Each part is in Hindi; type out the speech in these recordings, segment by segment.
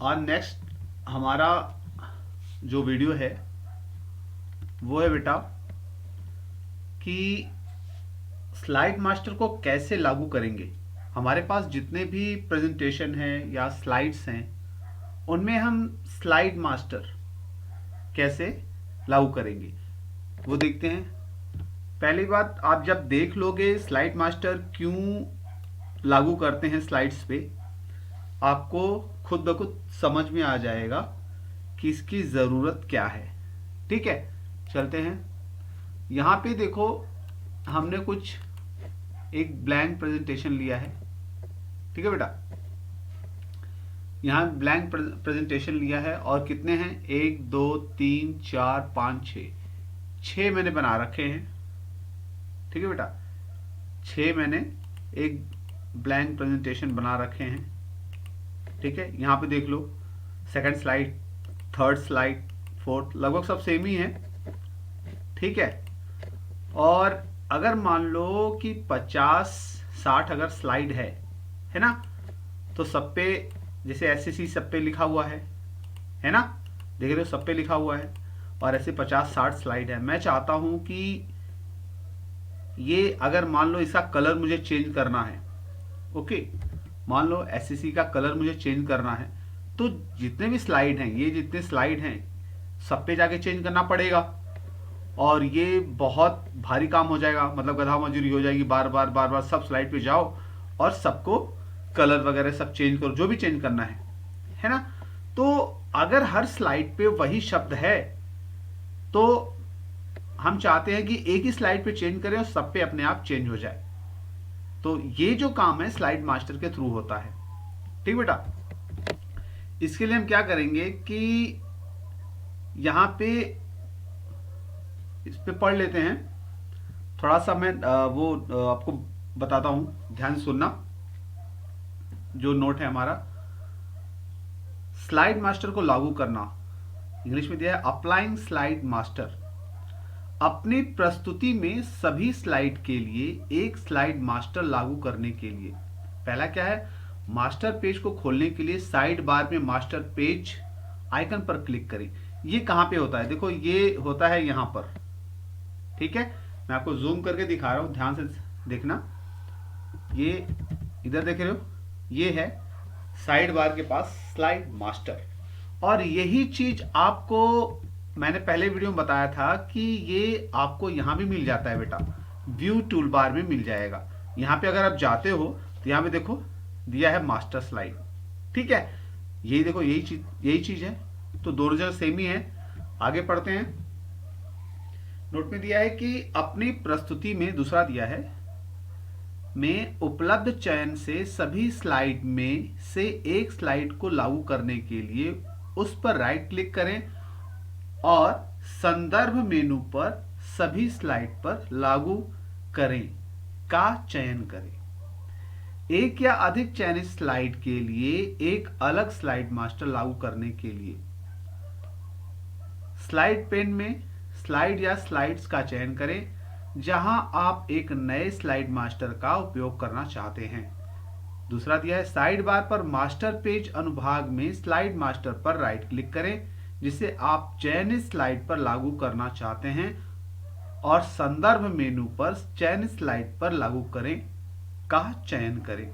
और नेक्स्ट हमारा जो वीडियो है वो है बेटा कि स्लाइड मास्टर को कैसे लागू करेंगे। हमारे पास जितने भी प्रेजेंटेशन हैं या स्लाइड्स हैं उनमें हम स्लाइड मास्टर कैसे लागू करेंगे वो देखते हैं। पहली बात, आप जब देख लोगे स्लाइड मास्टर क्यों लागू करते हैं स्लाइड्स पे, आपको खुद ब खुद समझ में आ जाएगा कि इसकी ज़रूरत क्या है। ठीक है, चलते हैं। यहाँ पे देखो, हमने कुछ एक ब्लैंक प्रेजेंटेशन लिया है। ठीक है बेटा, यहाँ ब्लैंक प्रेजेंटेशन लिया है और कितने हैं, 1 2 3 4 5 6, 6 मैंने बना रखे हैं। ठीक है बेटा, 6 मैंने एक ब्लैंक प्रेजेंटेशन बना रखे हैं। ठीक है, यहाँ पे देख लो, second slide, third slide, fourth, लगभग सब सेम ही है। ठीक है, और अगर मान लो कि 50 60 अगर स्लाइड है ना, तो सब पे जैसे एसएससी सब पे लिखा हुआ है ना, देख रहे हो सब पे लिखा हुआ है, और ऐसे 50 60 स्लाइड है। मैं चाहता हूं कि ये अगर मान लो इसका कलर मुझे चेंज करना है, ओके, मान लो एसएससी का कलर मुझे चेंज करना है, तो जितने भी स्लाइड हैं, ये जितने स्लाइड हैं सब पे जाके चेंज करना पड़ेगा, और ये बहुत भारी काम हो जाएगा, मतलब गधा मजूरी हो जाएगी। बार बार बार बार सब स्लाइड पे जाओ और सबको कलर वगैरह सब चेंज करो, जो भी चेंज करना है ना। तो अगर हर स्लाइड पे वही शब्द है तो हम चाहते हैं कि एक ही स्लाइड पे चेंज करें और सब पे अपने आप चेंज हो जाए। तो ये जो काम है स्लाइड मास्टर के थ्रू होता है। ठीक बेटा, इसके लिए हम क्या करेंगे कि यहाँ पे इस पे पढ़ लेते हैं। थोड़ा सा मैं आपको बताता हूं, ध्यान से सुनना। जो नोट है हमारा, स्लाइड मास्टर को लागू करना, इंग्लिश में दिया है अप्लाइंग स्लाइड मास्टर। अपनी प्रस्तुति में सभी स्लाइड के लिए एक स्लाइड मास्टर लागू करने के लिए पहला क्या है, मास्टर पेज को खोलने के लिए साइड बार में मास्टर पेज आइकन पर क्लिक करें। ये कहां पे होता है, देखो ये होता है यहां पर। ठीक है, मैं आपको जूम करके दिखा रहा हूं, ध्यान से देखना। ये इधर देख रहे हो, ये है साइड बार के पास स्लाइड मास्टर, और यही चीज आपको मैंने पहले वीडियो में बताया था कि ये आपको यहां भी मिल जाता है बेटा, व्यू टूल बार में मिल जाएगा। यहां पे अगर आप जाते हो तो यहां पे देखो दिया है मास्टर स्लाइड। ठीक है, यही देखो, यही चीज है, तो दोनों जगह सेम ही है। आगे पढ़ते हैं। नोट में दिया है कि अपनी प्रस्तुति में, दूसरा दिया है, में उपलब्ध चयन से सभी स्लाइड में से एक स्लाइड को लागू करने के लिए उस पर राइट क्लिक करें और संदर्भ मेनू पर सभी स्लाइड पर लागू करें का चयन करें। एक या अधिक चयनित स्लाइड के लिए एक अलग स्लाइड मास्टर लागू करने के लिए स्लाइड पेन में स्लाइड या स्लाइड्स का चयन करें जहां आप एक नए स्लाइड मास्टर का उपयोग करना चाहते हैं। दूसरा दिया है, साइड बार पर मास्टर पेज अनुभाग में स्लाइड मास्टर पर राइट क्लिक करें जिसे आप चयनित स्लाइड पर लागू करना चाहते हैं, और संदर्भ मेनू पर चयनित स्लाइड पर लागू करें का चयन करें।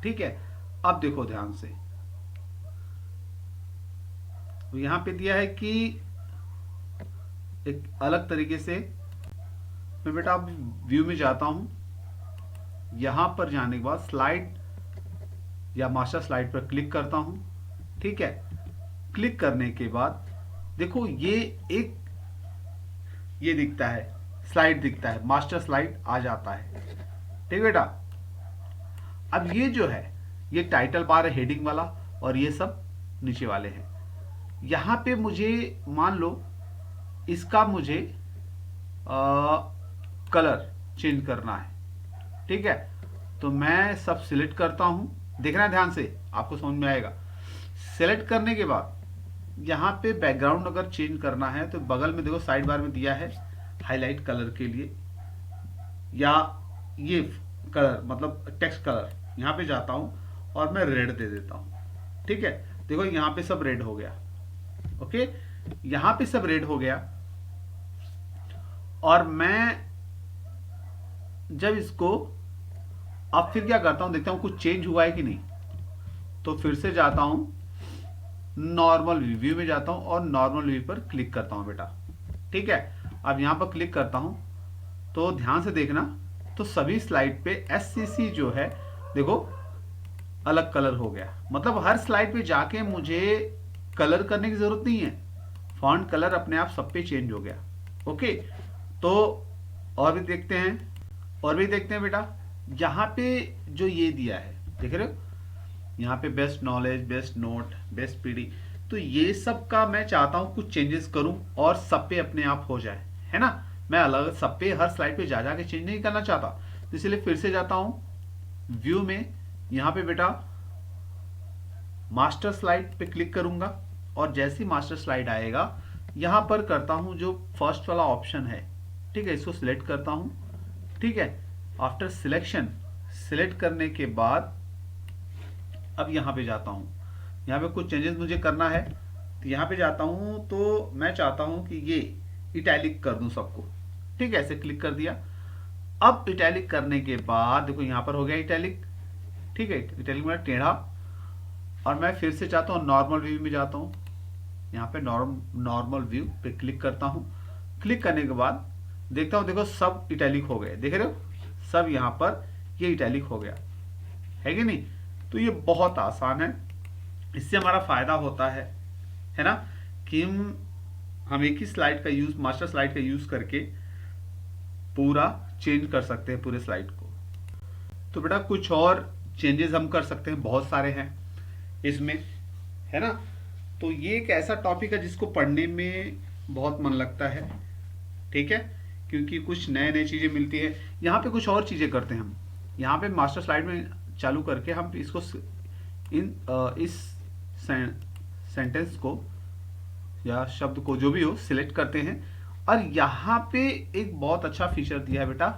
ठीक है, अब देखो ध्यान से, तो यहां पे दिया है कि एक अलग तरीके से मैं बेटा अब व्यू में जाता हूं। यहां पर जाने के बाद स्लाइड या मास्टर स्लाइड पर क्लिक करता हूं। ठीक है, क्लिक करने के बाद देखो ये एक ये दिखता है, स्लाइड दिखता है, मास्टर स्लाइड आ जाता है। ठीक बेटा, अब ये जो है ये टाइटल बार है, हेडिंग वाला, और ये सब नीचे वाले हैं। यहां पे मुझे मान लो इसका मुझे कलर चेंज करना है। ठीक है, तो मैं सब सिलेक्ट करता हूं, देखना ध्यान से, आपको समझ में आएगा। सिलेक्ट करने के बाद यहाँ पे बैकग्राउंड अगर चेंज करना है तो बगल में देखो साइड बार में दिया है हाईलाइट कलर के लिए, या ये कलर मतलब टेक्स्ट कलर, यहाँ पे जाता हूँ और मैं रेड दे देता हूँ। ठीक है, देखो यहाँ पे सब रेड हो गया। ओके, यहाँ पे सब रेड हो गया। और मैं जब इसको अब फिर क्या करता हूं, देखता हूं कुछ चेंज हुआ है कि नहीं। तो फिर से जाता हूं नॉर्मल व्यू में जाता हूं और नॉर्मल व्यू पर क्लिक करता हूं बेटा। ठीक है, अब यहां पर क्लिक करता हूं तो ध्यान से देखना, तो सभी स्लाइड पे SCC जो है देखो अलग कलर हो गया। मतलब हर स्लाइड पे जाके मुझे कलर करने की जरूरत नहीं है, फॉन्ट कलर अपने आप सब पे चेंज हो गया। ओके, तो और भी देखते हैं, और भी देखते हैं बेटा। यहाँ पे जो ये दिया है देख रहे हो, यहाँ पे best knowledge, best note, best PD, तो ये सब का मैं चाहता हूँ कुछ चेंजेस करूँ और सब पे अपने आप हो जाए, है ना। मैं अलग सब पे हर स्लाइड पे जा जाके चेंज नहीं करना चाहता, तो इसलिए फिर से जाता हूँ व्यू में, यहाँ पे बेटा मास्टर स्लाइड पे क्लिक करूंगा और जैसी मास्टर स्लाइड आएगा यहां पर करता हूं जो फर्स्ट वाला ऑप्शन है, ठीक है, इसको सिलेक्ट करता हूं। ठीक है, आफ्टर सिलेक्शन, सिलेक्ट करने के बाद अब यहां पे जाता हूं, यहां पे कुछ चेंजेस मुझे करना है, तो यहां पे जाता हूं, तो मैं चाहता हूं कि ये इटैलिक कर दूं सबको। ठीक है, ऐसे क्लिक कर दिया। अब इटैलिक करने के बाद देखो यहां पर हो गया इटैलिक। ठीक है, इटैलिक में टेढ़ा। और मैं फिर से चाहता हूँ नॉर्मल व्यू में जाता हूँ, यहाँ पे नॉर्मल व्यू पे क्लिक करता हूँ। क्लिक करने के बाद देखता हूँ, देखो सब इटैलिक हो गए, देख रहे हो सब यहाँ पर ये इटैलिक हो गया, है कि नहीं। तो ये बहुत आसान है, इससे हमारा फायदा होता है ना, कि हम एक ही स्लाइड का यूज, मास्टर स्लाइड का यूज करके पूरा चेंज कर सकते हैं पूरे स्लाइड को। तो बेटा कुछ और चेंजेस हम कर सकते हैं, बहुत सारे हैं इसमें, है ना। तो ये एक ऐसा टॉपिक है जिसको पढ़ने में बहुत मन लगता है, ठीक है, क्योंकि कुछ नए नए चीजें मिलती है। यहाँ पे कुछ और चीजें करते हैं हम, यहाँ पे मास्टर स्लाइड में चालू करके हम इसको इस सेंटेंस को या शब्द को जो भी हो सिलेक्ट करते हैं। और यहाँ पे एक बहुत अच्छा फीचर दिया है बेटा,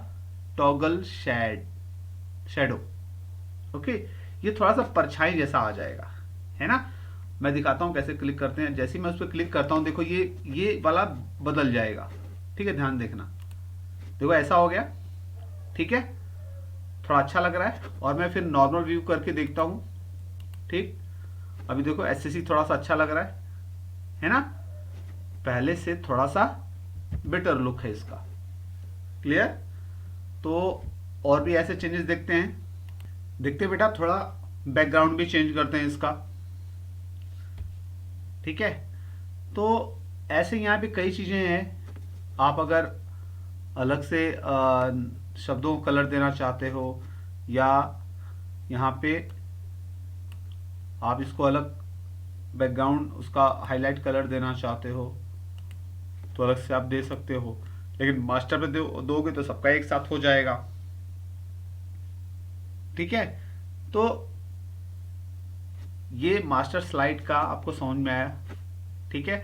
टॉगल शैडो। ओके, ये थोड़ा सा परछाई जैसा आ जाएगा, है ना। मैं दिखाता हूं कैसे क्लिक करते हैं। जैसे ही मैं उस पर क्लिक करता हूं देखो ये वाला बदल जाएगा। ठीक है, ध्यान देखना, देखो ऐसा हो गया। ठीक है, थोड़ा अच्छा लग रहा है। और मैं फिर नॉर्मल व्यू करके देखता हूं। ठीक, अभी देखो SCC थोड़ा सा अच्छा लग रहा है ना, पहले से थोड़ा सा बेटर लुक है इसका। क्लियर। तो और भी ऐसे चेंजेस देखते हैं, देखते बेटा, थोड़ा बैकग्राउंड भी चेंज करते हैं इसका। ठीक है, तो ऐसे यहाँ पे कई चीजें हैं। आप अगर अलग से शब्दों को कलर देना चाहते हो, या यहाँ पे आप इसको अलग बैकग्राउंड उसका हाईलाइट कलर देना चाहते हो, तो अलग से आप दे सकते हो। लेकिन मास्टर पे दोगे तो सबका एक साथ हो जाएगा। ठीक है, तो ये मास्टर स्लाइड का आपको समझ में आया। ठीक है,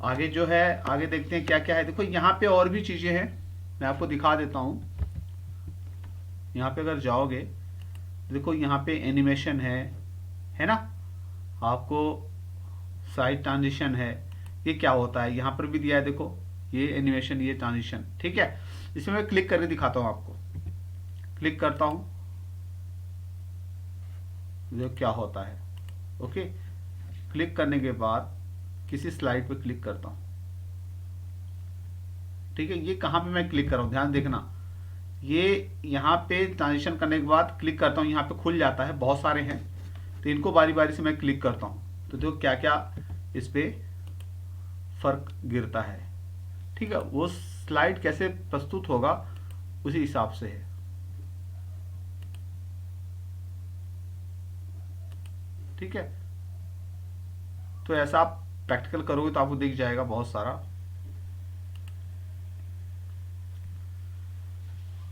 आगे जो है, आगे देखते हैं क्या क्या है। देखो यहाँ पे और भी चीजें हैं, मैं आपको दिखा देता हूं। यहाँ पे अगर जाओगे, देखो यहाँ पे एनिमेशन है ना, आपको साइड ट्रांजिशन है। ये क्या होता है, यहाँ पर भी दिया है, देखो ये एनिमेशन, ये ट्रांजिशन। ठीक है, इसमें मैं क्लिक करके दिखाता हूँ आपको। क्लिक करता हूँ, देखो क्या होता है। ओके, क्लिक करने के बाद किसी स्लाइड पे क्लिक करता हूं। ठीक है, ये कहां पे मैं क्लिक कर रहा हूं, ध्यान देखना। ये यहाँ पे ट्रांजिशन करने के बाद क्लिक करता हूं, यहाँ पे खुल जाता है, बहुत सारे हैं, तो इनको बारी बारी से मैं क्लिक करता हूं। तो देखो क्या क्या इस पे फर्क गिरता है। ठीक है, वो स्लाइड कैसे प्रस्तुत होगा उसी हिसाब से है। ठीक है, तो ऐसा आप प्रैक्टिकल करोगे तो आपको दिख जाएगा बहुत सारा।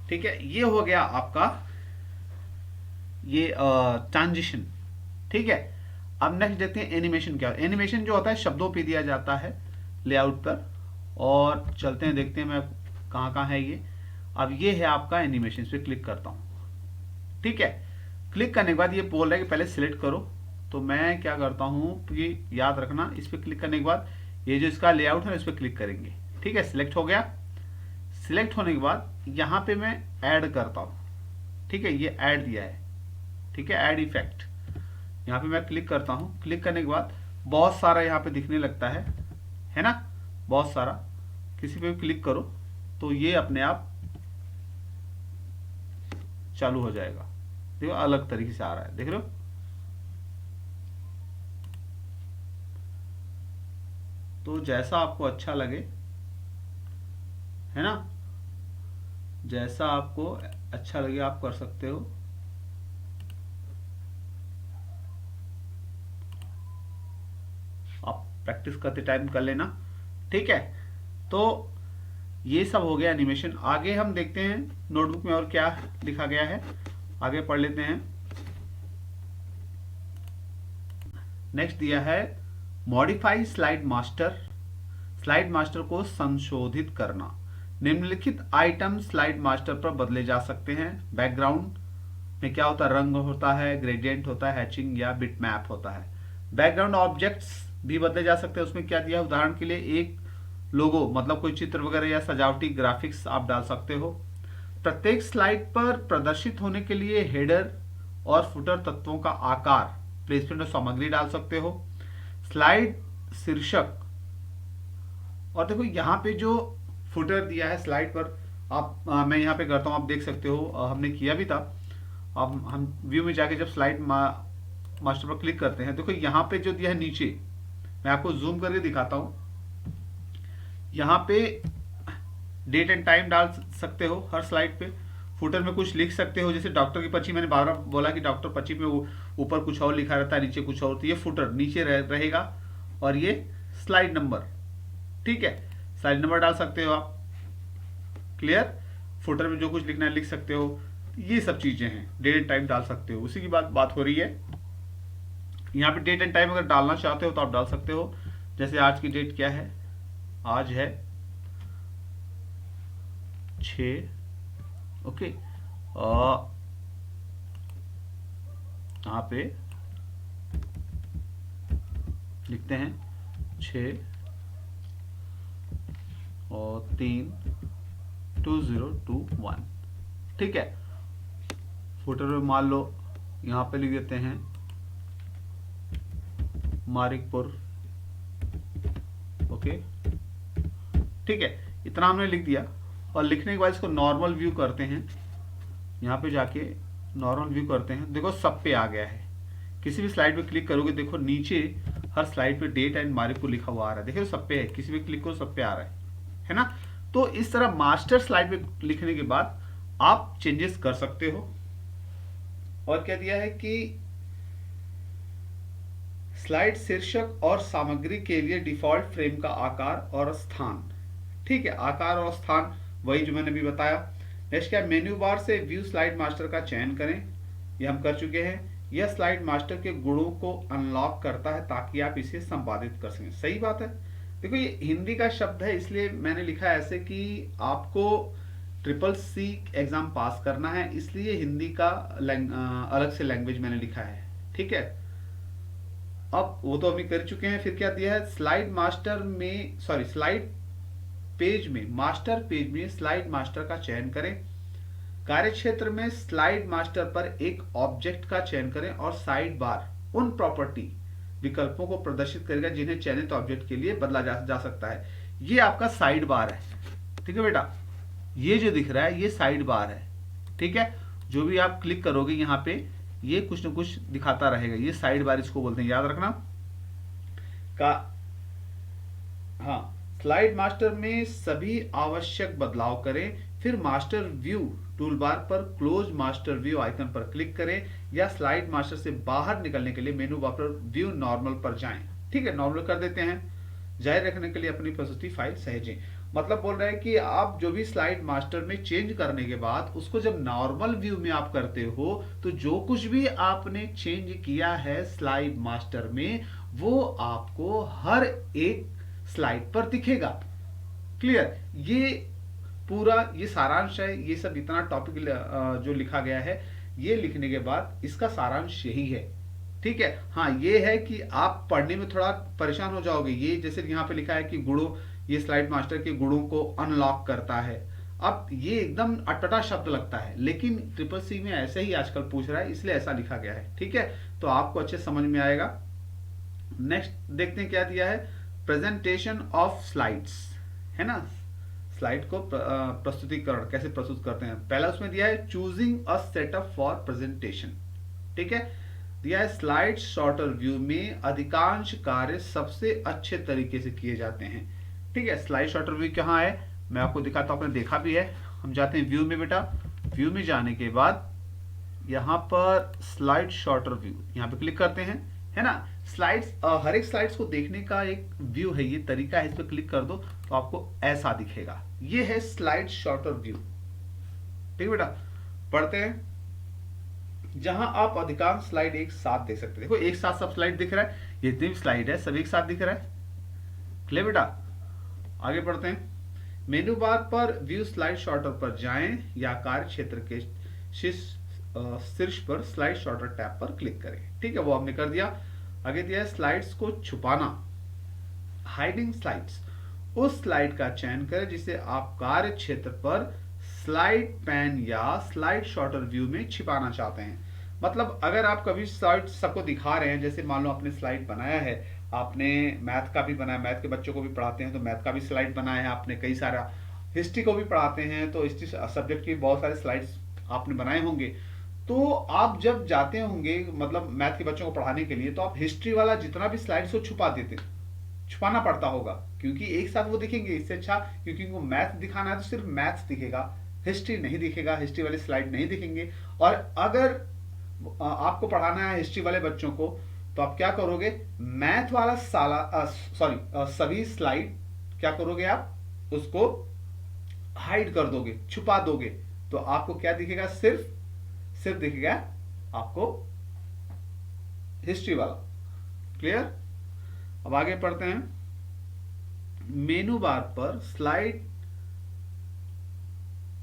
ठीक है, ये हो गया आपका ये ट्रांजिशन। ठीक है, अब नेक्स्ट देखते हैं एनिमेशन क्या है। एनिमेशन जो होता है शब्दों पे दिया जाता है लेआउट पर। और चलते हैं, देखते हैं मैं कहाँ कहाँ है ये। अब ये है आपका एनिमेशन, इस पर क्लिक करता हूँ। ठीक है, क्लिक करने के बाद ये बोल रहा है कि पहले सिलेक्ट करो तो मैं क्या करता हूँ कि याद रखना, इस पर क्लिक करने के बाद ये जो इसका लेआउट है इस पर क्लिक करेंगे। ठीक है, सिलेक्ट हो गया। सिलेक्ट होने के बाद यहाँ पे मैं ऐड करता हूँ। ठीक है, ये ऐड दिया है। ठीक है, ऐड इफेक्ट, यहाँ पे मैं क्लिक करता हूँ। क्लिक करने के बाद बहुत सारा यहाँ पे दिखने लगता है ना, बहुत सारा। किसी पे भी क्लिक करो तो ये अपने आप चालू हो जाएगा। देखो अलग तरीके से आ रहा है, देख रहे हो। तो जैसा आपको अच्छा लगे, है ना, जैसा आपको अच्छा लगे आप कर सकते हो। आप प्रैक्टिस करते टाइम कर लेना। ठीक है, तो ये सब हो गया एनिमेशन। आगे हम देखते हैं नोटबुक में और क्या लिखा गया है, आगे पढ़ लेते हैं। नेक्स्ट दिया है modify slide master. Slide master को संशोधित करना। निम्नलिखित आइटम स्लाइड मास्टर पर बदले जा सकते हैं। बैकग्राउंड में क्या होता है, रंग होता है, ग्रेडियंट होता है, हैचिंग या बिटमैप होता है। बैकग्राउंड ऑब्जेक्ट्स भी बदले जा सकते हैं। उसमें क्या दिया है, उदाहरण के लिए एक लोगो, मतलब कोई चित्र वगैरह या सजावटी ग्राफिक्स आप डाल सकते हो। प्रत्येक स्लाइड पर प्रदर्शित होने के लिए हेडर और फुटर तत्वों का आकार, प्लेसमेंट और सामग्री डाल सकते हो। स्लाइड शीर्षक, और देखो यहाँ पे जो फुटर दिया है स्लाइड पर, आप मैं यहाँ पे करता हूँ, आप देख सकते हो, हमने किया भी था। अब हम व्यू में जाके जब स्लाइड मास्टर पर क्लिक करते हैं, देखो यहाँ पे जो दिया है नीचे, मैं आपको जूम करके दिखाता हूँ। यहाँ पे डेट एंड टाइम डाल सकते हो हर स्लाइड पे। फुटर में कुछ लिख सकते हो, जैसे डॉक्टर की पर्ची, मैंने बार बार बोला कि डॉक्टर पर्ची में ऊपर कुछ और लिखा रहता है, नीचे कुछ और, तो ये फुटर नीचे रहेगा। और ये स्लाइड नंबर, ठीक है, स्लाइड नंबर डाल सकते हो आप। क्लियर, फुटर में जो कुछ लिखना है लिख सकते हो। ये सब चीजें हैं, डेट एंड टाइम डाल सकते हो, उसी की बात हो रही है। यहाँ पे डेट एंड टाइम अगर डालना चाहते हो तो आप डाल सकते हो। जैसे आज की डेट क्या है, आज है 6, ओके, यहाँ पे लिखते हैं 6/3/2021। ठीक है, फुटर में मान लो यहाँ पे लिख देते हैं मारिकपुर, ओके, ठीक है, इतना हमने लिख दिया। और लिखने के बाद इसको नॉर्मल व्यू करते हैं। यहाँ पे जाके नॉर्मल व्यू करते हैं, देखो सब पे आ गया है। किसी भी स्लाइड पे क्लिक करोगे, देखो नीचे हर स्लाइड पे डेट एंड मारिकपुर लिखा हुआ आ रहा है, देखो सब पे है, किसी भी क्लिक करो सब पे आ रहा है ना। तो इस तरह मास्टर स्लाइड पे लिखने के बाद आप चेंजेस कर सकते हो। और क्या दिया है कि स्लाइड शीर्षक और सामग्री के लिए डिफॉल्ट फ्रेम का आकार और स्थान। ठीक है, आकार और स्थान वही जो मैंने अभी बताया। नेक्स्ट क्या, मेन्यू बार से व्यू स्लाइड मास्टर का चयन करें, ये हम कर चुके हैं। यह स्लाइड मास्टर के गुणों को अनलॉक करता है ताकि आप इसे संपादित कर सकें। सही बात है। देखो ये हिंदी का शब्द है, इसलिए मैंने लिखा है ऐसे कि आपको CCC एग्जाम पास करना है, इसलिए हिंदी का अलग से लैंग्वेज मैंने लिखा है। ठीक है, अब वो तो अभी कर चुके हैं। फिर क्या दिया है, स्लाइड पेज में, मास्टर पेज में स्लाइड मास्टर का चयन करें। कार्य क्षेत्र में स्लाइड मास्टर पर एक ऑब्जेक्ट का चयन करें और साइड बार उन प्रॉपर्टी विकल्पों को प्रदर्शित करेगा जिन्हें चयनित ऑब्जेक्ट के लिए बदला जा सकता है। ये आपका साइड बार है। ठीक है बेटा, ये जो दिख रहा है ये साइड बार है। ठीक है, जो भी आप क्लिक करोगे यहाँ पे ये कुछ ना कुछ दिखाता रहेगा, ये साइड बार इसको बोलते हैं, याद रखना का। हाँ, स्लाइड मास्टर में सभी आवश्यक बदलाव करें, फिर मास्टर व्यू टूलबार पर क्लोज मास्टर व्यू आइकन पर क्लिक करें, या स्लाइड मास्टर से बाहर निकलने के लिए मेनू बार पर व्यू नॉर्मल पर जाएं। ठीक है, नॉर्मल कर देते हैं। जारी रखने के लिए अपनी प्रस्तुति फाइल सहेजें। मतलब बोल रहे हैं कि आप जो भी स्लाइड मास्टर में चेंज करने के बाद उसको जब नॉर्मल व्यू में आप करते हो तो जो कुछ भी आपने चेंज किया है स्लाइड मास्टर में वो आपको हर एक स्लाइड पर दिखेगा। क्लियर, ये पूरा ये सारांश है। ये सब इतना टॉपिक जो लिखा गया है, ये लिखने के बाद इसका सारांश यही है ठीक है। हाँ, ये है कि आप पढ़ने में थोड़ा परेशान हो जाओगे। ये जैसे यहाँ पे लिखा है कि गुणों, ये स्लाइड मास्टर के गुणों को अनलॉक करता है। अब ये एकदम अटपटा शब्द लगता है, लेकिन ट्रिपल सी में ऐसे ही आजकल पूछ रहा है, इसलिए ऐसा लिखा गया है। ठीक है, तो आपको अच्छे समझ में आएगा। नेक्स्ट देखते हैं क्या दिया है, प्रेजेंटेशन ऑफ स्लाइड्स, है ना। स्लाइड को प्रस्तुतिकरण कैसे प्रस्तुत करते हैं। पहला उसमें दिया है choosing a setup for presentation. ठीक है, दिया है स्लाइड शॉर्टर व्यू में अधिकांश कार्य सबसे अच्छे तरीके से किए जाते हैं। ठीक है, स्लाइड शॉर्टर व्यू कहाँ है, मैं आपको दिखाता हूं, आपने देखा भी है। हम जाते हैं व्यू में बेटा। व्यू में जाने के बाद यहाँ पर स्लाइड शॉर्टर व्यू, यहाँ पे क्लिक करते हैं, है ना। स्लाइड्स, हर एक स्लाइड्स को देखने का एक व्यू है, ये तरीका है। इस पर क्लिक कर दो तो आपको ऐसा दिखेगा। ये है स्लाइड शॉर्टर व्यू। ठीक है बेटा, पढ़ते हैं। जहां आप अधिकांश स्लाइड एक साथ देख सकते हैं। देखो एक साथ सब स्लाइड दिख रहा है, ये जितनी भी स्लाइड है सब एक साथ दिख रहा है। क्लियर बेटा, आगे पढ़ते हैं। मेनू बार पर व्यू स्लाइड शॉर्टर पर जाएं या कार्य क्षेत्र के शीर्ष पर स्लाइड शॉर्टर टैब पर क्लिक करें। ठीक है, वो हमने कर दिया। आगे दिया है स्लाइड्स को छुपाना, हाइडिंग स्लाइड्स। उस स्लाइड का चयन करें जिसे आप कार्य क्षेत्र पर स्लाइड पैन या स्लाइड शॉर्टर व्यू में छिपाना चाहते हैं। मतलब अगर आप कभी स्लाइड सबको दिखा रहे हैं, जैसे मान लो आपने स्लाइड बनाया है, आपने मैथ का भी बनाया, मैथ के बच्चों को भी पढ़ाते हैं तो मैथ का भी स्लाइड बनाया है आपने, कई सारा हिस्ट्री को भी पढ़ाते हैं तो हिस्ट्री सब्जेक्ट की बहुत सारे स्लाइड्स आपने बनाए होंगे। तो आप जब जाते होंगे मतलब मैथ के बच्चों को पढ़ाने के लिए, तो आप हिस्ट्री वाला जितना भी स्लाइड्स को छुपाना पड़ता होगा, क्योंकि एक साथ वो दिखेंगे। इससे अच्छा, क्योंकि उनको मैथ दिखाना है तो सिर्फ मैथ्स दिखेगा, हिस्ट्री नहीं दिखेगा, हिस्ट्री वाले स्लाइड नहीं दिखेंगे। और अगर आपको पढ़ाना है हिस्ट्री वाले बच्चों को, तो आप क्या करोगे, मैथ वाला सभी स्लाइड क्या करोगे, आप उसको हाइड कर दोगे, छुपा दोगे। तो आपको क्या दिखेगा, सिर्फ दिखेगा आपको हिस्ट्री वाला। क्लियर, अब आगे पढ़ते हैं। मेनू बार पर स्लाइड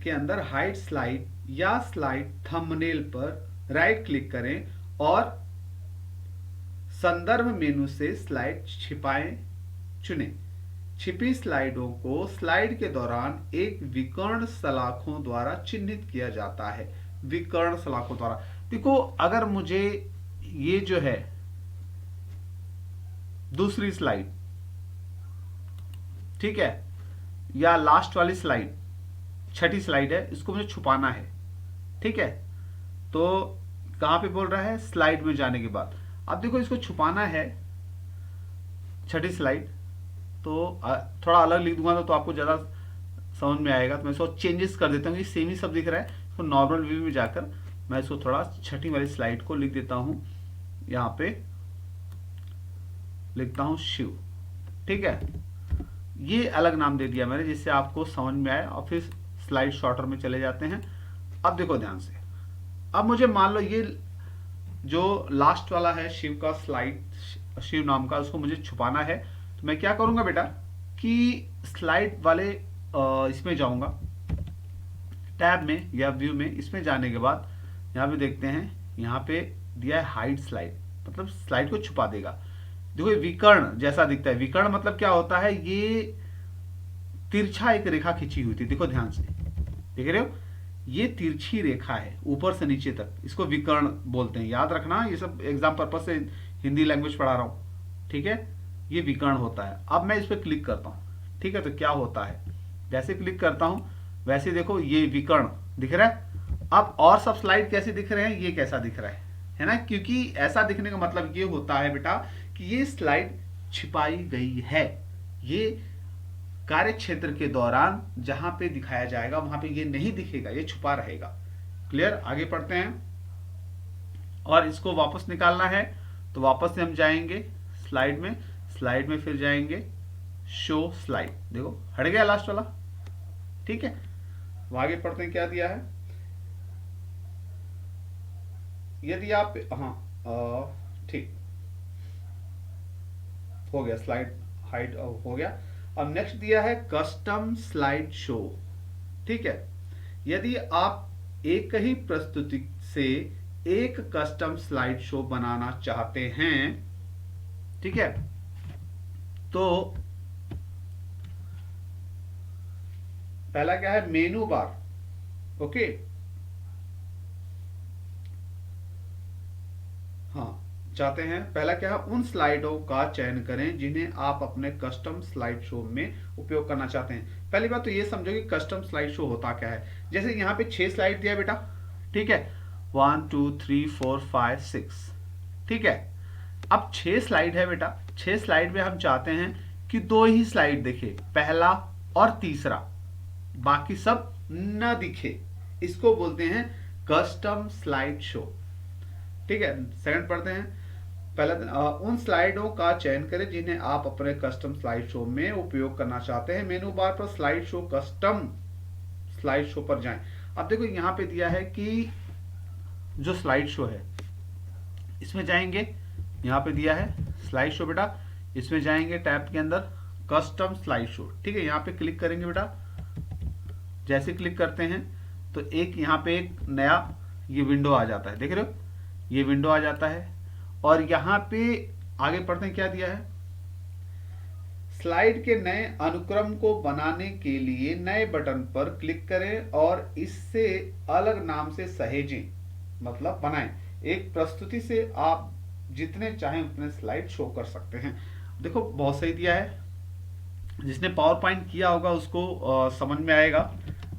के अंदर हाइड स्लाइड या स्लाइड थंबनेल पर राइट क्लिक करें और संदर्भ मेनू से स्लाइड छिपाएं चुनें। छिपी स्लाइडों को स्लाइड के दौरान एक विकर्ण सलाखों द्वारा चिन्हित किया जाता है। विकर्ण सलाखों द्वारा, देखो अगर मुझे ये जो है दूसरी स्लाइड, ठीक है, या लास्ट वाली स्लाइड, छठी स्लाइड है, इसको मुझे छुपाना है। ठीक है, तो कहां पे बोल रहा है, स्लाइड में जाने के बाद। अब देखो इसको छुपाना है, छठी स्लाइड, तो थोड़ा अलग लिख दूंगा तो आपको ज्यादा समझ में आएगा। तो मैं इसको चेंजेस कर देता हूँ, सेम ही सब दिख रहा है। तो नॉर्मल व्यू में जाकर मैं इसको थोड़ा छठी वाली स्लाइड को लिख देता हूं, यहां पे लिखता हूं शिव। ठीक है, ये अलग नाम दे दिया मैंने जिससे आपको समझ में आए। और फिर स्लाइड शॉर्टर में चले जाते हैं। अब देखो ध्यान से, अब मुझे मान लो ये जो लास्ट वाला है शिव का स्लाइड, शिव नाम का, उसको मुझे छुपाना है। तो मैं क्या करूंगा बेटा कि स्लाइड वाले इसमें जाऊंगा, टैब में या व्यू में, इसमें जाने के बाद यहाँ पे देखते हैं, यहाँ पे दिया है हाइड स्लाइड, मतलब स्लाइड को छुपा देगा। देखो विकर्ण जैसा दिखता है। विकर्ण मतलब क्या होता है, ये तिरछा एक रेखा खींची हुई थी। देखो ध्यान से, देख रहे हो, ये तिरछी रेखा है ऊपर से नीचे तक, इसको विकर्ण बोलते हैं। याद रखना, ये सब एग्जाम पर्पज से हिंदी लैंग्वेज पढ़ा रहा हूं। ठीक है, ये विकर्ण होता है। अब मैं इस पर क्लिक करता हूं, ठीक है, तो क्या होता है, जैसे क्लिक करता हूं वैसे देखो ये विकर्ण दिख रहा है। अब और सब स्लाइड कैसे दिख रहे हैं, ये कैसा दिख रहा है ना। क्योंकि ऐसा दिखने का मतलब ये होता है बेटा कि ये स्लाइड छिपाई गई है। ये कार्य क्षेत्र के दौरान जहां पे दिखाया जाएगा वहां पे ये नहीं दिखेगा, ये छुपा रहेगा। क्लियर, आगे पढ़ते हैं। और इसको वापस निकालना है तो वापस से हम जाएंगे स्लाइड में, स्लाइड में फिर जाएंगे शो स्लाइड। देखो हट गया लास्ट वाला। ठीक है, आगे पढ़ते हैं क्या दिया है। यदि आप, हाँ ठीक हो गया, स्लाइड हाइड हो गया। अब नेक्स्ट दिया है कस्टम स्लाइड शो। ठीक है, यदि आप एक ही प्रस्तुति से एक कस्टम स्लाइड शो बनाना चाहते हैं, ठीक है, तो पहला क्या है, मेनू बार, ओके, हाँ, चाहते हैं, पहला क्या है, उन स्लाइडों का चयन करें जिन्हें आप अपने कस्टम स्लाइड शो में उपयोग करना चाहते हैं। पहली बात तो ये समझो कि कस्टम स्लाइड शो होता क्या है। जैसे यहाँ पे 6 स्लाइड दिया बेटा, ठीक है, 1 2 3 4 5 6, ठीक है। अब 6 स्लाइड है बेटा, 6 स्लाइड में हम चाहते हैं कि 2 ही स्लाइड दिखे, पहला और तीसरा, बाकी सब न दिखे। इसको बोलते हैं कस्टम स्लाइड शो, ठीक है। सेकंड पढ़ते हैं, पहला उन स्लाइडों का चयन करें जिन्हें आप अपने कस्टम स्लाइड शो में उपयोग करना चाहते हैं। मेनू बार पर slide show, custom slide show पर जाएं। अब देखो यहाँ पे दिया है कि जो स्लाइड शो है इसमें जाएंगे, यहाँ पे दिया है स्लाइड शो बेटा, इसमें जाएंगे टैब के अंदर कस्टम स्लाइड शो, ठीक है। यहाँ पे क्लिक करेंगे बेटा, जैसे क्लिक करते हैं तो एक यहाँ पे एक नया ये विंडो आ जाता है, देख रहे हो, ये विंडो आ जाता है। और यहाँ पे आगे पढ़ते हैं क्या दिया है, स्लाइड के नए अनुक्रम को बनाने के लिए नए बटन पर क्लिक करें और इससे अलग नाम से सहेजें, मतलब बनाएं। एक प्रस्तुति से आप जितने चाहें उतने स्लाइड शो कर सकते हैं। देखो बहुत सही दिया है, जिसने पावर पॉइंट किया होगा उसको समझ में आएगा,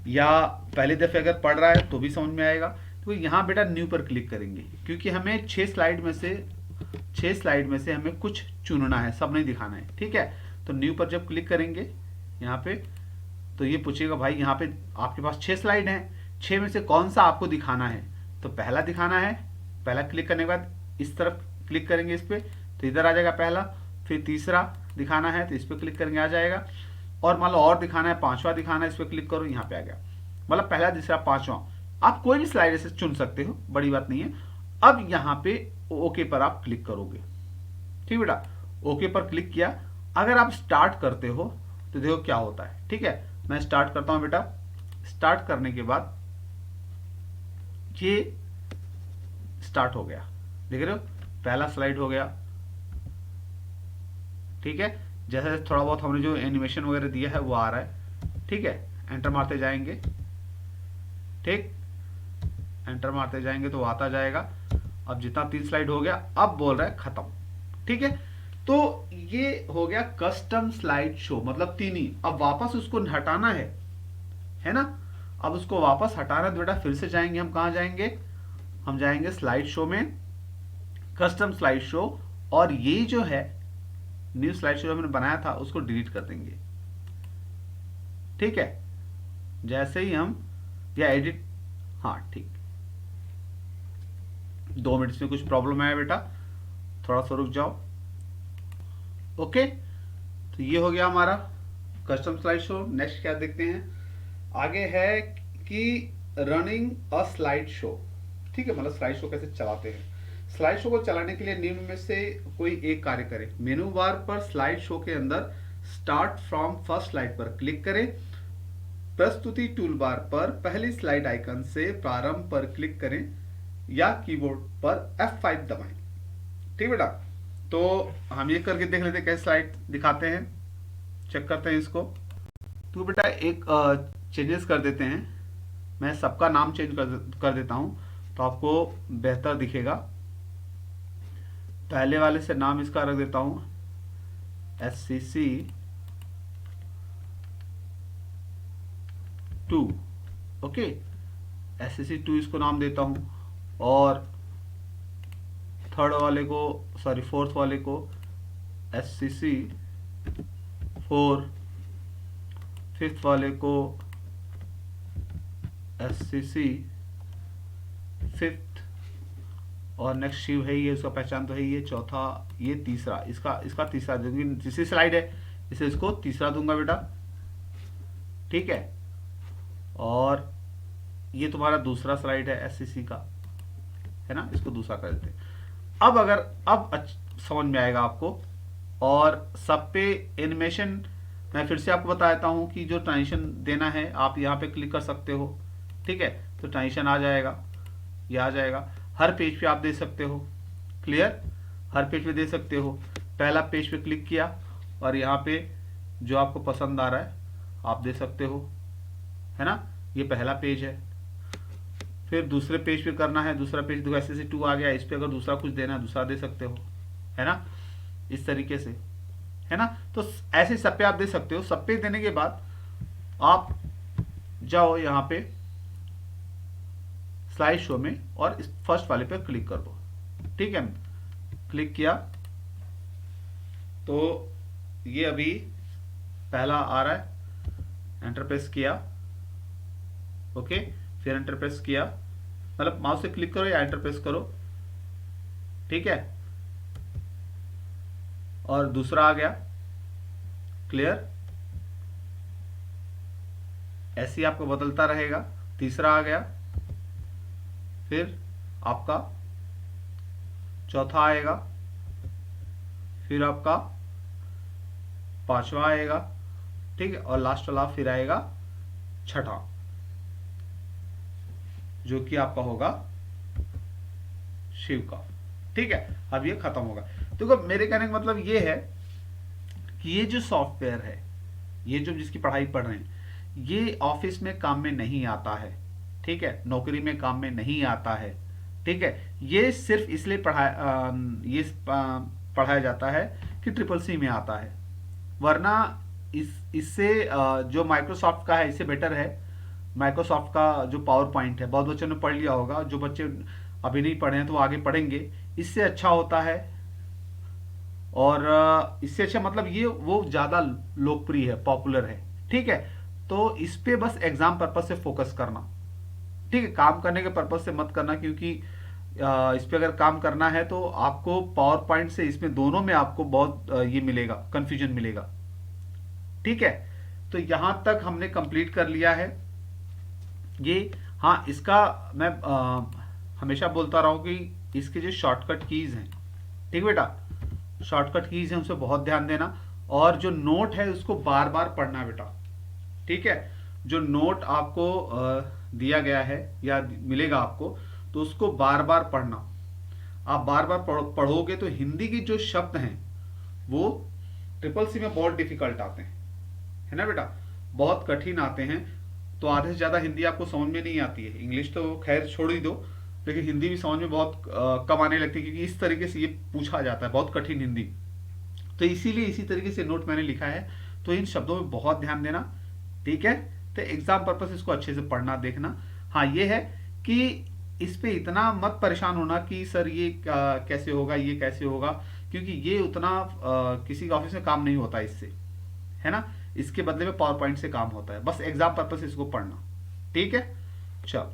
या पहले दफे अगर पढ़ रहा है तो भी समझ में आएगा। तो यहाँ बेटा न्यू पर क्लिक करेंगे, क्योंकि हमें 6 स्लाइड में से हमें कुछ चुनना है, सब नहीं दिखाना है, ठीक है। तो न्यू पर जब क्लिक करेंगे यहाँ पे, तो ये पूछेगा भाई यहाँ पे आपके पास 6 स्लाइड हैं, 6 में से कौन सा आपको दिखाना है। तो पहला दिखाना है, पहला क्लिक करने के बाद इस तरफ क्लिक करेंगे इस पे, तो इधर आ जाएगा पहला। फिर तीसरा दिखाना है तो इस पर क्लिक करेंगे, आ जाएगा। और मान लो और दिखाना है, 5वां दिखाना है, इस पर क्लिक करो, यहाँ पे आ गया। मतलब पहला, दूसरा, 5वां, आप कोई भी स्लाइड से चुन सकते हो, बड़ी बात नहीं है। अब यहाँ पे ओके पर आप क्लिक करोगे, ठीक बेटा, ओके पर क्लिक किया। अगर आप स्टार्ट करते हो तो देखो क्या होता है, ठीक है। मैं स्टार्ट करता हूं बेटा, स्टार्ट करने के बाद ये स्टार्ट हो गया, देख रहे हो, पहला स्लाइड हो गया, ठीक है। जैसे थोड़ा बहुत हमने जो एनिमेशन वगैरह दिया है वो आ रहा है, ठीक है। एंटर मारते जाएंगे, ठीक, एंटर मारते जाएंगे तो आता जाएगा। अब जितना 3 स्लाइड हो गया, अब बोल रहा है खत्म, ठीक है। तो ये हो गया कस्टम स्लाइड शो, मतलब 3 ही। अब वापस उसको हटाना है ना, अब उसको वापस हटाना तो बेटा फिर से जाएंगे, हम कहां जाएंगे, हम जाएंगे स्लाइड शो में, कस्टम स्लाइड शो, और ये जो है न्यू स्लाइड शो हमने बनाया था उसको डिलीट कर देंगे, ठीक है। जैसे ही हम या एडिट, हाँ ठीक, 2 मिनट में कुछ प्रॉब्लम आया बेटा, थोड़ा सा रुक जाओ, ओके। तो ये हो गया हमारा कस्टम स्लाइड शो। नेक्स्ट क्या देखते हैं, आगे है कि रनिंग अ स्लाइड शो, ठीक है, मतलब स्लाइड शो कैसे चलाते हैं। स्लाइड शो को चलाने के लिए निम्न में से कोई एक कार्य करें। मेनू बार पर स्लाइड शो के अंदर स्टार्ट फ्रॉम फर्स्ट स्लाइड पर क्लिक करें। प्रस्तुति टूल बार पर पहली स्लाइड आइकन से प्रारंभ पर क्लिक करें या कीबोर्ड पर F5 दबाएं, ठीक बेटा। तो हम ये करके देख लेते हैं कैसे स्लाइड दिखाते हैं, चेक करते हैं इसको। तो बेटा एक चेंजेस कर देते हैं, मैं सबका नाम चेंज कर देता हूं तो आपको बेहतर दिखेगा। पहले वाले से नाम इसका रख देता हूं SCC 2, ओके, SCC 2 इसको नाम देता हूं। और फोर्थ वाले को SCC 4, फिफ्थ वाले को SCC 5th, और नेक्स्ट शिव है ये, उसका पहचान तो है ये, चौथा, ये तीसरा, इसका तीसरा, तीसरी स्लाइड है इसे इसको तीसरा दूंगा बेटा, ठीक है। और ये तुम्हारा दूसरा स्लाइड है SCC का, है ना, इसको दूसरा कर देते हैं। अब समझ में आएगा आपको। और सब पे एनिमेशन मैं फिर से आपको बता देता हूं कि जो ट्रांजिशन देना है आप यहाँ पे क्लिक कर सकते हो, ठीक है। तो ट्रांजिशन आ जाएगा, ये आ जाएगा। हर पेज पे आप दे सकते हो। क्लियर? हर पेज पे दे सकते हो। पहला पेज पे क्लिक किया और यहाँ पे जो आपको पसंद आ रहा है आप दे सकते हो, है ना। ये पहला पेज है। फिर दूसरे पेज पे करना है, दूसरा पेज देखो SSC2 आ गया, इस पे अगर दूसरा कुछ देना है दूसरा दे सकते हो, है ना, इस तरीके से, है ना। तो ऐसे सब पे आप दे सकते हो। सब पे देने के बाद आप जाओ यहाँ पे स्लाइड शो में और इस फर्स्ट वाले पे क्लिक कर दो। ठीक है, क्लिक किया तो ये अभी पहला आ रहा है, एंटर प्रेस किया, ओके, फिर एंटर प्रेस किया, मतलब माउस से क्लिक करो या एंटर प्रेस करो, ठीक है। और दूसरा आ गया, क्लियर, ऐसे ही आपको बदलता रहेगा। तीसरा आ गया, फिर आपका चौथा आएगा, फिर आपका पांचवा आएगा, ठीक है, और लास्ट वाला फिर आएगा छठा, जो कि आपका होगा शिव का। ठीक है, अब ये खत्म होगा। तो मेरे कहने का मतलब ये है कि ये जो सॉफ्टवेयर है, ये जो जिसकी पढ़ाई पढ़ रहे हैं, ये ऑफिस में काम में नहीं आता है, ठीक है, नौकरी में काम में नहीं आता है, ठीक है। ये सिर्फ इसलिए पढ़ाया जाता है कि CCC में आता है, वरना इससे जो माइक्रोसॉफ्ट का है इससे बेटर है। माइक्रोसॉफ्ट का जो पावर पॉइंट है, बहुत बच्चों ने पढ़ लिया होगा, जो बच्चे अभी नहीं पढ़े हैं तो वो आगे पढ़ेंगे, इससे अच्छा होता है। और इससे अच्छा मतलब ये वो ज़्यादा लोकप्रिय है, पॉपुलर है, ठीक है। तो इस पे बस एग्जाम पर्पज से फोकस करना, ठीक है, काम करने के पर्पज से मत करना, क्योंकि इस पे अगर काम करना है तो आपको पावर पॉइंट से इसमें दोनों में आपको बहुत ये मिलेगा, कंफ्यूजन मिलेगा, ठीक है। तो यहां तक हमने कंप्लीट कर लिया है ये। हाँ, इसका मैं हमेशा बोलता रहा हूं कि इसके जो शॉर्टकट कीज हैं, ठीक बेटा, शॉर्टकट कीज हैं उस पर बहुत ध्यान देना, और जो नोट है उसको बार बार पढ़ना बेटा, ठीक है। जो नोट आपको दिया गया है या मिलेगा आपको, तो उसको बार बार पढ़ना। आप बार बार पढ़ोगे तो हिंदी की जो शब्द हैं वो CCC में बहुत डिफिकल्ट आते हैं, है ना बेटा, बहुत कठिन आते हैं। तो आधे से ज्यादा हिंदी आपको समझ में नहीं आती है। इंग्लिश तो खैर छोड़ ही दो, लेकिन हिंदी भी समझ में बहुत कम आने लगती है, क्योंकि इस तरीके से ये पूछा जाता है, बहुत कठिन हिंदी। तो इसीलिए इसी तरीके से नोट मैंने लिखा है। तो इन शब्दों में बहुत ध्यान देना, ठीक है। तो एग्जाम पर्पस इसको अच्छे से पढ़ना, देखना। हाँ, ये है कि इस पे इतना मत परेशान होना कि सर ये कैसे होगा, ये कैसे होगा, क्योंकि ये उतना किसी ऑफिस में काम नहीं होता इससे, है ना। इसके बदले में पावर पॉइंट से काम होता है, बस एग्जाम पर्पस इसको पढ़ना, ठीक है। चलो।